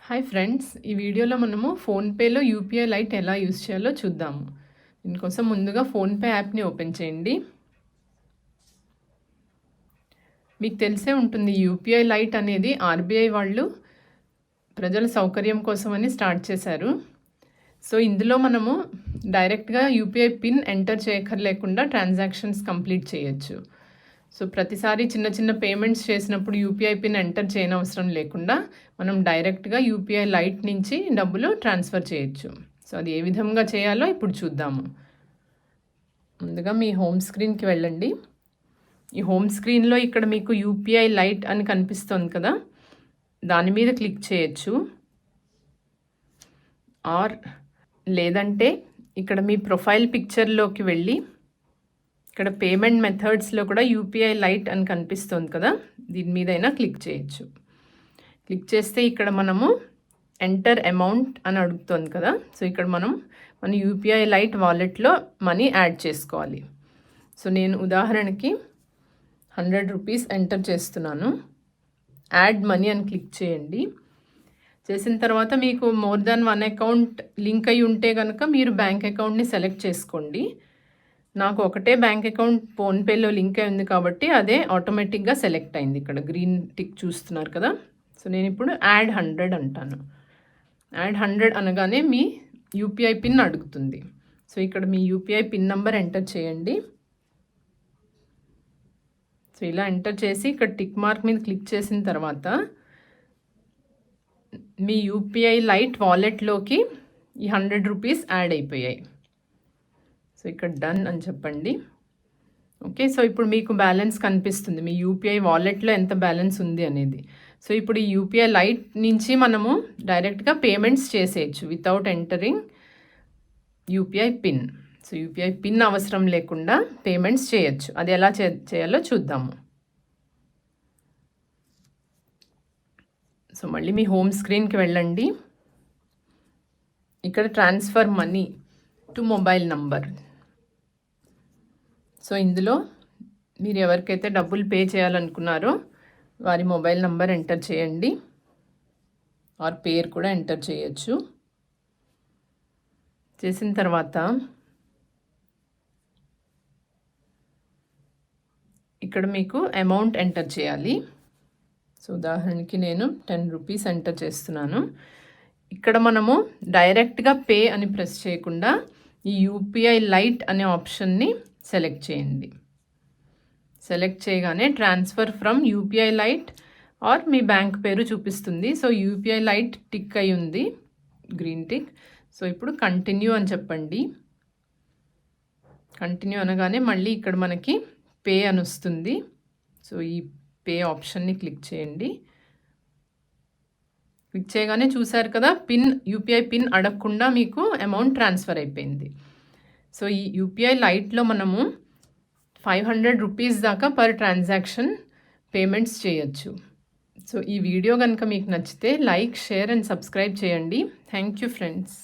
Hi friends, ఈ వీడియోలో మనము ఫోన్పేలో యూపీఐ లైట్ ఎలా యూజ్ చేయాలో చూద్దాము. దీనికోసం ముందుగా ఫోన్పే యాప్ని ఓపెన్ చేయండి. మీకు తెలిసే ఉంటుంది, యూపీఐ లైట్ అనేది ఆర్బీఐ వాళ్ళు ప్రజల సౌకర్యం కోసమని స్టార్ట్ చేశారు. సో ఇందులో మనము డైరెక్ట్గా యూపీఐ పిన్ ఎంటర్ చేయక్కర్లేకుండా ట్రాన్సాక్షన్స్ కంప్లీట్ చేయొచ్చు. సో ప్రతిసారి చిన్న చిన్న పేమెంట్స్ చేసినప్పుడు యూపీఐ పిన్ ఎంటర్ చేయనవసరం లేకుండా మనం డైరెక్ట్గా యూపీఐ లైట్ నుంచి డబ్బులు ట్రాన్స్ఫర్ చేయొచ్చు. సో అది ఏ విధంగా చేయాలో ఇప్పుడు చూద్దాము. ముందుగా మీ హోమ్ స్క్రీన్కి వెళ్ళండి. ఈ హోమ్ స్క్రీన్లో ఇక్కడ మీకు యూపీఐ లైట్ అని కనిపిస్తుంది కదా, దాని మీద క్లిక్ చేయొచ్చు. ఆర్ లేదంటే ఇక్కడ మీ ప్రొఫైల్ పిక్చర్లోకి వెళ్ళి ఇక్కడ పేమెంట్ మెథడ్స్లో కూడా యూపీఐ లైట్ అని కనిపిస్తుంది కదా, దీని మీదైనా క్లిక్ చేయొచ్చు. క్లిక్ చేస్తే ఇక్కడ మనము ఎంటర్ అమౌంట్ అని అడుగుతుంది కదా, సో ఇక్కడ మన యూపీఐ లైట్ వాలెట్లో మనీ యాడ్ చేసుకోవాలి. సో నేను ఉదాహరణకి 100 రూపీస్ ఎంటర్ చేస్తున్నాను. యాడ్ మనీ అని క్లిక్ చేయండి. చేసిన తర్వాత మీకు మోర్ దాన్ 1 అకౌంట్ లింక్ అయి ఉంటే కనుక మీరు బ్యాంక్ అకౌంట్ని సెలెక్ట్ చేసుకోండి. నాకు ఒకటే బ్యాంక్ అకౌంట్ ఫోన్పేలో లింక్ అయి ఉంది కాబట్టి అదే ఆటోమేటిక్గా సెలెక్ట్ అయింది. ఇక్కడ గ్రీన్ టిక్ చూస్తున్నారు కదా. సో నేను ఇప్పుడు యాడ్ 100 అంటాను. యాడ్ 100 అనగానే మీ యూపీఐ పిన్ అడుగుతుంది. సో ఇక్కడ మీ యూపీఐ పిన్ నెంబర్ ఎంటర్ చేయండి. సో ఇలా ఎంటర్ చేసి ఇక్కడ టిక్ మార్క్ మీద క్లిక్ చేసిన తర్వాత మీ యూపీఐ లైట్ వాలెట్లోకి ఈ 100 రూపీస్ యాడ్ అయిపోయాయి. సో ఇక్కడ డన్ అని చెప్పండి. ఓకే, సో ఇప్పుడు మీకు బ్యాలెన్స్ కనిపిస్తుంది, మీ యూపీఐ వాలెట్లో ఎంత బ్యాలెన్స్ ఉంది అనేది. సో ఇప్పుడు ఈ యూపీఐ లైట్ నుంచి మనము డైరెక్ట్గా పేమెంట్స్ చేసేయచ్చు without entering UPI pin. So UPI pin అవసరం లేకుండా పేమెంట్స్ చేయొచ్చు. అది ఎలా చేయాలో చూద్దాము. సో మళ్ళీ మీ హోమ్ స్క్రీన్కి వెళ్ళండి. ఇక్కడ transfer money to mobile number. So ఇందులో మీరు ఎవరికైతే డబ్బులు పే చేయాలనుకున్నారో వారి మొబైల్ నంబర్ ఎంటర్ చేయండి. వారి పేరు కూడా ఎంటర్ చేయొచ్చు. చేసిన తర్వాత ఇక్కడ మీకు అమౌంట్ ఎంటర్ చేయాలి. సో ఉదాహరణకి నేను 10 రూపీస్ ఎంటర్ చేస్తున్నాను. ఇక్కడ మనము డైరెక్ట్గా పే అని ప్రెస్ చేయకుండా ఈ యూపీఐ లైట్ అనే ఆప్షన్ని సెలెక్ట్ చేయండి. సెలెక్ట్ చేయగానే transfer from UPI lite or మీ బ్యాంక్ పేరు చూపిస్తుంది. సో యూపీఐ లైట్ టిక్ అయి ఉంది, గ్రీన్ టిక్. సో ఇప్పుడు కంటిన్యూ అని చెప్పండి. కంటిన్యూ అనగానే మళ్ళీ ఇక్కడ మనకి పే అని వస్తుంది. సో ఈ పే ఆప్షన్ని క్లిక్ చేయండి. క్లిక్ చేయగానే చూసారు కదా, యూపీఐ పిన్ అడగకుండా మీకు అమౌంట్ ట్రాన్స్ఫర్ అయిపోయింది. సో ఈ యూపీఐ లైట్లో మనము 500 రూపీస్ దాకా పర్ ట్రాన్సాక్షన్ పేమెంట్స్ చేయొచ్చు. సో ఈ వీడియో కనుక మీకు నచ్చితే లైక్, షేర్ అండ్ సబ్స్క్రైబ్ చేయండి. Thank you friends.